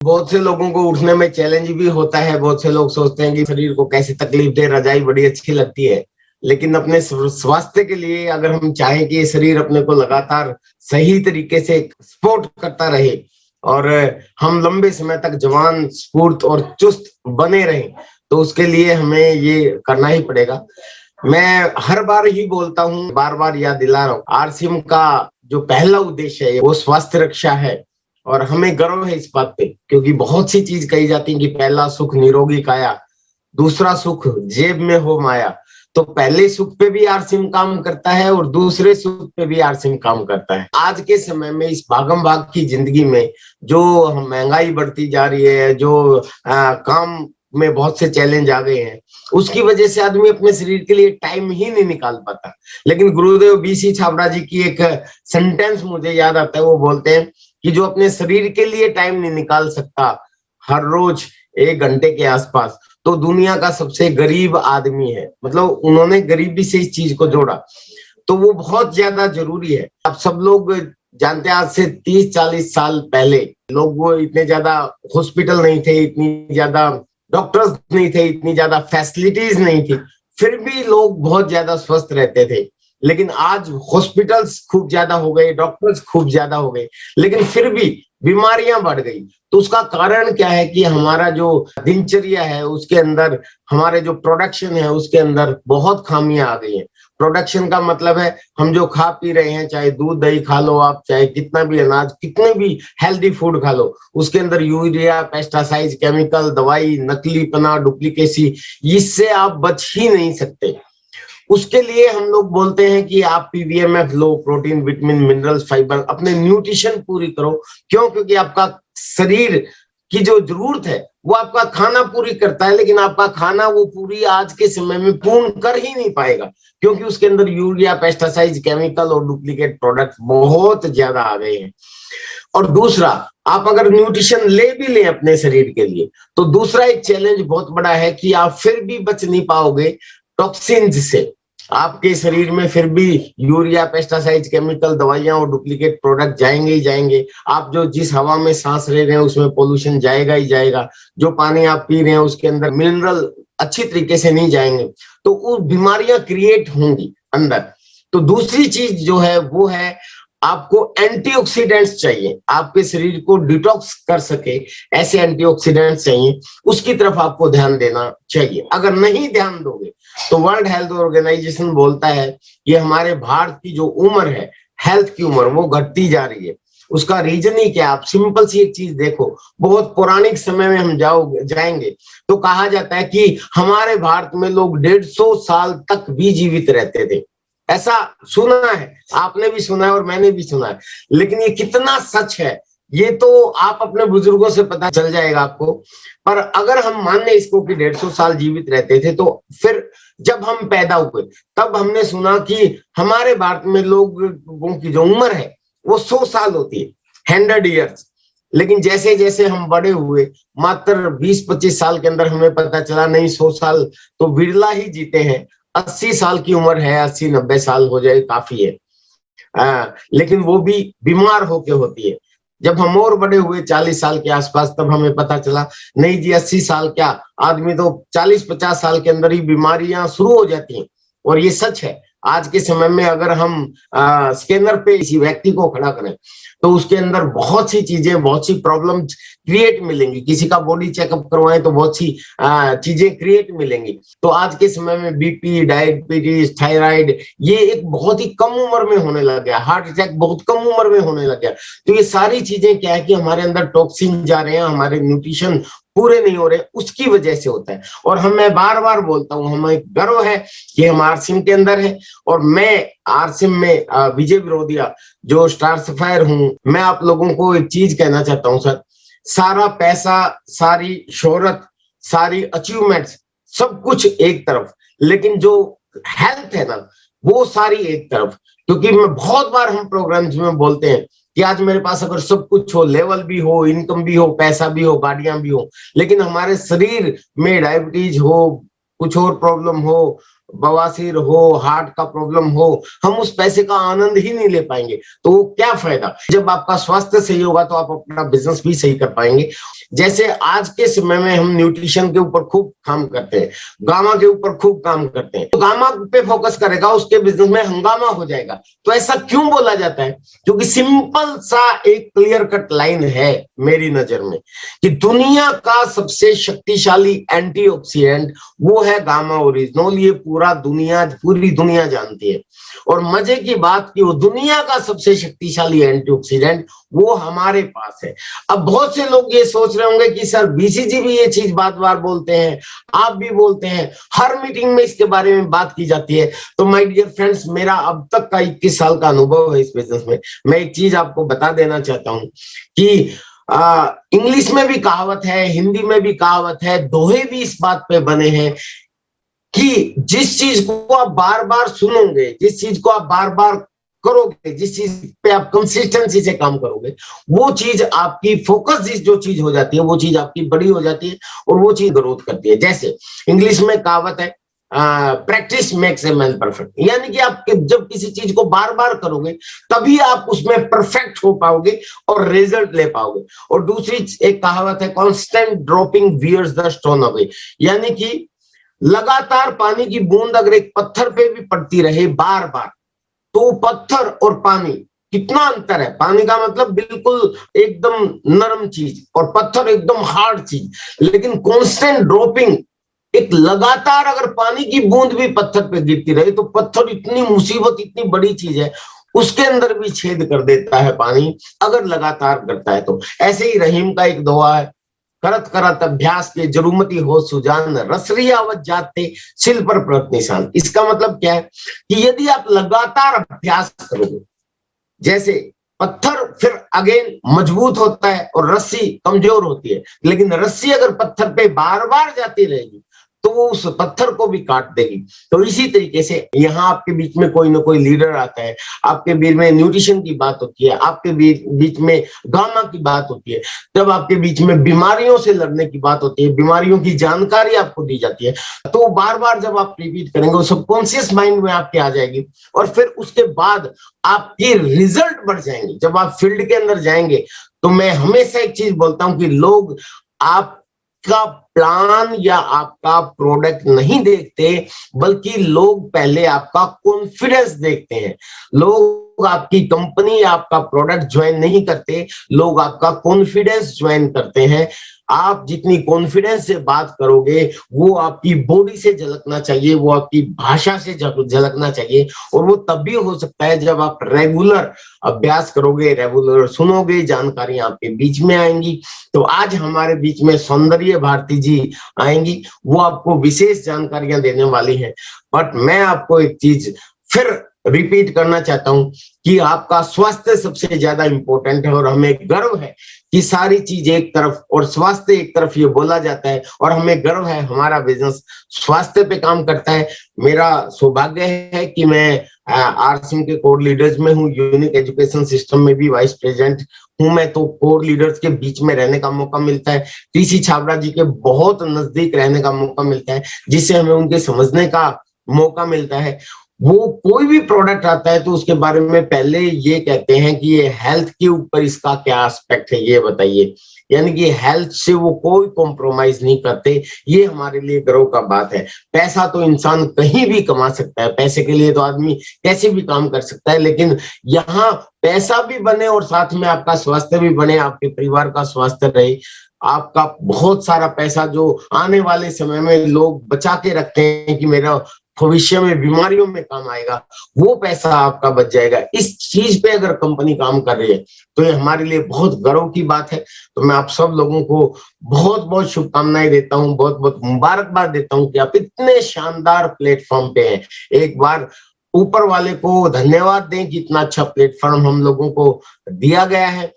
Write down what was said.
बहुत से लोगों को उठने में चैलेंज भी होता है। बहुत से लोग सोचते हैं कि शरीर को कैसे तकलीफ दे, रजाई बड़ी अच्छी लगती है। लेकिन अपने स्वास्थ्य के लिए अगर हम चाहें कि ये शरीर अपने को लगातार सही तरीके से सपोर्ट करता रहे और हम लंबे समय तक जवान, स्फूर्त और चुस्त बने रहें, तो उसके लिए हमें ये करना ही पड़ेगा। मैं हर बार ही बोलता हूँ, बार बार याद दिला रहा हूँ, आरसीएम का जो पहला उद्देश्य है वो स्वास्थ्य रक्षा है। और हमें गर्व है इस बात पे, क्योंकि बहुत सी चीज कही जाती है कि पहला सुख निरोगी काया, दूसरा सुख जेब में हो माया। तो पहले सुख पे भी आरसीएम काम करता है और दूसरे सुख पे भी आरसीएम काम करता है। आज के समय में इस भागम भाग की जिंदगी में जो महंगाई बढ़ती जा रही है, जो काम में बहुत से चैलेंज आ गए हैं, उसकी वजह से आदमी अपने शरीर के लिए टाइम ही नहीं निकाल पाता। लेकिन गुरुदेव बीसी छाबड़ा जी की एक सेंटेंस मुझे याद आता है। वो बोलते हैं कि जो अपने शरीर के लिए टाइम नहीं निकाल सकता हर रोज 1 घंटे के आसपास, तो दुनिया का सबसे गरीब आदमी है। मतलब उन्होंने गरीबी से इस चीज को जोड़ा, तो वो बहुत ज्यादा जरूरी है। अब सब लोग जानते हैं, आज से 30-40 साल पहले लोग वो इतने ज्यादा हॉस्पिटल नहीं थे, इतनी ज्यादा डॉक्टर्स नहीं थे, इतनी ज्यादा फैसिलिटीज नहीं थी, फिर भी लोग बहुत ज्यादा स्वस्थ रहते थे। लेकिन आज हॉस्पिटल्स खूब ज्यादा हो गए, डॉक्टर्स खूब ज्यादा हो गए, लेकिन फिर भी बीमारियां बढ़ गई। तो उसका कारण क्या है कि हमारा जो दिनचर्या है उसके अंदर, हमारे जो प्रोडक्शन है उसके अंदर बहुत खामियां आ गई हैं। प्रोडक्शन का मतलब है हम जो खा पी रहे हैं, चाहे दूध दही खा लो आप, चाहे कितना भी अनाज, कितने भी हेल्दी फूड खा लो, उसके अंदर यूरिया, पेस्टिसाइड, केमिकल, दवाई, नकलीपना, डुप्लीकेसी, इससे आप बच ही नहीं सकते। उसके लिए हम लोग बोलते हैं कि आप पीवीएमएफ लो, प्रोटीन, विटामिन, मिनरल्स, फाइबर, अपने न्यूट्रिशन पूरी करो। क्यों? क्योंकि आपका शरीर की जो जरूरत है वो आपका खाना पूरी करता है, लेकिन आपका खाना वो पूरी आज के समय में पूर्ण कर ही नहीं पाएगा, क्योंकि उसके अंदर यूरिया, पेस्टिसाइड, केमिकल और डुप्लीकेट प्रोडक्ट बहुत ज्यादा आ गए हैं। और दूसरा, आप अगर न्यूट्रिशन ले भी लें अपने शरीर के लिए, तो दूसरा एक चैलेंज बहुत बड़ा है कि आप फिर भी बच नहीं पाओगे टॉक्सिन्स से। आपके शरीर में फिर भी यूरिया, पेस्टिसाइड, केमिकल, दवाइयां और डुप्लीकेट प्रोडक्ट जाएंगे ही जाएंगे। आप जो जिस हवा में सांस ले रहे हैं उसमें पोल्यूशन जाएगा ही जाएगा। जो पानी आप पी रहे हैं उसके अंदर मिनरल अच्छी तरीके से नहीं जाएंगे, तो वो बीमारियां क्रिएट होंगी अंदर। तो दूसरी चीज जो है वो है, आपको एंटीऑक्सीडेंट्स चाहिए, आपके शरीर को डिटॉक्स कर सके ऐसे एंटीऑक्सीडेंट्स चाहिए, उसकी तरफ आपको ध्यान देना चाहिए। अगर नहीं ध्यान दोगे तो वर्ल्ड हेल्थ ऑर्गेनाइजेशन बोलता है कि हमारे भारत की जो उम्र है, हेल्थ की उम्र, वो घटती जा रही है। उसका रीजन ही क्या? आप सिंपल सी एक चीज देखो, बहुत पौराणिक समय में हम जाएंगे तो कहा जाता है कि हमारे भारत में लोग 150 साल तक भी जीवित रहते थे। ऐसा सुना है, आपने भी सुना है और मैंने भी सुना है। लेकिन ये कितना सच है ये तो आप अपने बुजुर्गों से पता चल जाएगा आपको। पर अगर हम मान लें इसको कि 150 साल जीवित रहते थे, तो फिर जब हम पैदा हुए तब हमने सुना कि हमारे भारत में लोगों की जो उम्र है वो 100 साल होती है, 100 ईयर्स। लेकिन जैसे जैसे हम बड़े हुए, मात्र 20-25 साल के अंदर हमें पता चला नहीं, 100 साल तो बिरला ही जीते हैं। 80 साल की उम्र है, 80-90 साल हो जाए काफी है। लेकिन वो भी बीमार होके होती है। जब हम और बड़े हुए 40 साल के आसपास, तब हमें पता चला नहीं जी, 80 साल क्या, आदमी तो 40-50 साल के अंदर ही बीमारियां शुरू हो जाती हैं। और ये सच है। आज के समय में अगर हम स्कैनर पे किसी व्यक्ति को खड़ा करें तो उसके अंदर बहुत सी चीजें, बहुत सी प्रॉब्लम क्रिएट मिलेंगी। किसी का बॉडी चेकअप करवाएं तो बहुत सी चीजें क्रिएट मिलेंगी। तो आज के समय में बीपी, डायबिटीज, थायराइड, ये एक बहुत ही कम उम्र में होने लग गया। हार्ट अटैक बहुत कम उम्र में होने लग गया। तो ये सारी चीजें क्या है कि हमारे अंदर टॉक्सिन जा रहे हैं, हमारे न्यूट्रिशन पूरे नहीं हो रहे, उसकी वजह से होता है। और मैं बार बार बोलता हूँ, हमें गर्व है कि हम आरसीएम के अंदर है। और मैं आरसीएम में विजय विरोधिया जो स्टार सफायर हूँ, मैं आप लोगों को एक चीज कहना चाहता हूँ सर, सारा पैसा, सारी शोहरत, सारी अचीवमेंट्स, सब कुछ एक तरफ, लेकिन जो हेल्थ है ना, वो सारी एक तरफ। क्योंकि मैं बहुत बार हम प्रोग्राम्स में बोलते हैं कि आज मेरे पास अगर सब कुछ हो, लेवल भी हो, इनकम भी हो, पैसा भी हो, गाड़ियां भी हो, लेकिन हमारे शरीर में डायबिटीज हो, कुछ और प्रॉब्लम हो, बवासीर हो, हार्ट का प्रॉब्लम हो, हम उस पैसे का आनंद ही नहीं ले पाएंगे। तो क्या फायदा? जब आपका स्वास्थ्य सही होगा तो आप अपना बिजनेस भी सही कर पाएंगे। जैसे आज के समय में हम न्यूट्रिशन के ऊपर खूब काम करते हैं, गामा के ऊपर खूब काम करते हैं, तो गामा पे फोकस करेगा उसके बिजनेस में हंगामा हो जाएगा। तो ऐसा क्यों बोला जाता है? क्योंकि सिंपल सा एक क्लियर कट लाइन है मेरी नजर में कि दुनिया का सबसे शक्तिशाली एंटीऑक्सीडेंट वो है गामा ओरिजिनल। ये पूरी दुनिया जानती है। और मजे की बात कि वो दुनिया का सबसे शक्तिशाली एंटीऑक्सीडेंट वो हमारे पास है। अब बहुत से लोग ये सोच रहे होंगे कि सर बीसीजी भी ये चीज बार बार बोलते हैं, आप भी बोलते हैं, हर मीटिंग में इसके बारे में बात की जाती है। तो माय डियर फ्रेंड्स, मेरा अब तक का 21 साल का अनुभव है इस बिजनेस में। मैं एक चीज आपको बता देना चाहता हूं कि इंग्लिश में भी कहावत है, हिंदी में भी कहावत है, दोहे भी इस बात पे बने हैं कि जिस चीज को आप बार बार सुनोगे, जिस चीज को आप बार बार करोगे, जिस चीज पे आप कंसिस्टेंसी से काम करोगे, वो चीज आपकी फोकस जो चीज हो जाती है वो चीज आपकी बड़ी हो जाती है और वो चीज ग्रोथ करती है। जैसे इंग्लिश में कहावत है, practice makes a man perfect, यानी कि आप जब किसी चीज को बार बार करोगे तभी आप उसमें परफेक्ट हो पाओगे और रिजल्ट ले पाओगे। और दूसरी एक कहावत है, constant dropping wears the stone away, यानी कि लगातार पानी की बूंद अगर एक पत्थर पे भी पड़ती रहे बार बार, तो पत्थर और पानी कितना अंतर है। पानी का मतलब बिल्कुल एकदम नरम चीज और पत्थर एकदम हार्ड चीज, लेकिन कांस्टेंट ड्रॉपिंग, एक लगातार अगर पानी की बूंद भी पत्थर पे गिरती रहे तो पत्थर इतनी मुसीबत, इतनी बड़ी चीज है, उसके अंदर भी छेद कर देता है पानी अगर लगातार करता है। तो ऐसे ही रहीम का एक दुआ है, करत करत अभ्यास के जरूमती हो सुजान, रसरियावत जाते सिल पर प्रत निशान। इसका मतलब क्या है कि यदि आप लगातार अभ्यास करोगे, जैसे पत्थर फिर अगेन मजबूत होता है और रस्सी कमजोर होती है, लेकिन रस्सी अगर पत्थर पे बार बार जाती रहेगी तो वो उस पत्थर को भी काट देगी। तो इसी तरीके से यहाँ आपके बीच में कोई ना कोई लीडर आता है, आपके बीच में न्यूट्रिशन की बात होती है, आपके बीच में गामा की बात होती है, जब आपके बीच में बीमारियों से लड़ने की बात होती है, बीमारियों की जानकारी आपको दी जाती है, तो बार बार जब आप रिपीट करेंगे सबकॉन्शियस माइंड में आपके आ जाएगी और फिर उसके बाद आपके रिजल्ट बढ़ जाएंगे। जब आप फील्ड के अंदर जाएंगे तो मैं हमेशा एक चीज बोलता हूं कि लोग आपका प्लान या आपका प्रोडक्ट नहीं देखते, बल्कि लोग पहले आपका कॉन्फिडेंस देखते हैं। लोग आपकी कंपनी या आपका प्रोडक्ट ज्वाइन नहीं करते, लोग आपका कॉन्फिडेंस ज्वाइन करते हैं। आप जितनी कॉन्फिडेंस से बात करोगे वो आपकी बॉडी से झलकना चाहिए, वो आपकी भाषा से झलकना चाहिए, और वो तब भी हो सकता है जब आप रेगुलर अभ्यास करोगे, रेगुलर सुनोगे, जानकारी आपके बीच में आएंगी। तो आज हमारे बीच में सौंदर्य भारती जी आएंगी, वो आपको विशेष जानकारियां देने वाली हैं। बट मैं आपको एक चीज फिर रिपीट करना चाहता हूं कि आपका स्वास्थ्य सबसे ज्यादा इंपॉर्टेंट है, और हमें गर्व है कि सारी चीज एक तरफ और स्वास्थ्य एक तरफ ये बोला जाता है, और हमें गर्व है हमारा बिजनेस स्वास्थ्य पे काम करता है। मेरा सौभाग्य है कि मैं आरसीएम के कोर लीडर्स में हूँ, यूनिक एजुकेशन सिस्टम में भी वाइस प्रेसिडेंट हूं मैं, तो कोर लीडर्स के बीच में रहने का मौका मिलता है, टीसी छाबड़ा जी के बहुत नजदीक रहने का मौका मिलता है, जिससे हमें उनके समझने का मौका मिलता है। वो कोई भी प्रोडक्ट आता है तो उसके बारे में पहले ये कहते हैं कि ये हेल्थ के ऊपर इसका क्या एस्पेक्ट है, ये बताइए। यानी कि हेल्थ से वो कोई कॉम्प्रोमाइज नहीं करते। ये हमारे लिए गर्व का बात है। पैसा तो इंसान कहीं भी कमा सकता है, पैसे के लिए तो आदमी कैसे भी काम कर सकता है, लेकिन यहाँ पैसा भी बने और साथ में आपका स्वास्थ्य भी बने, आपके परिवार का स्वास्थ्य रहे, आपका बहुत सारा पैसा जो आने वाले समय में लोग बचा के रखते हैं कि मेरा भविष्य में बीमारियों में काम आएगा, वो पैसा आपका बच जाएगा। इस चीज पे अगर कंपनी काम कर रही है तो ये हमारे लिए बहुत गर्व की बात है। तो मैं आप सब लोगों को बहुत बहुत शुभकामनाएं देता हूं, बहुत बहुत मुबारकबाद देता हूं कि आप इतने शानदार प्लेटफॉर्म पे हैं। एक बार ऊपर वाले को धन्यवाद दें कि इतना अच्छा प्लेटफॉर्म हम लोगों को दिया गया है।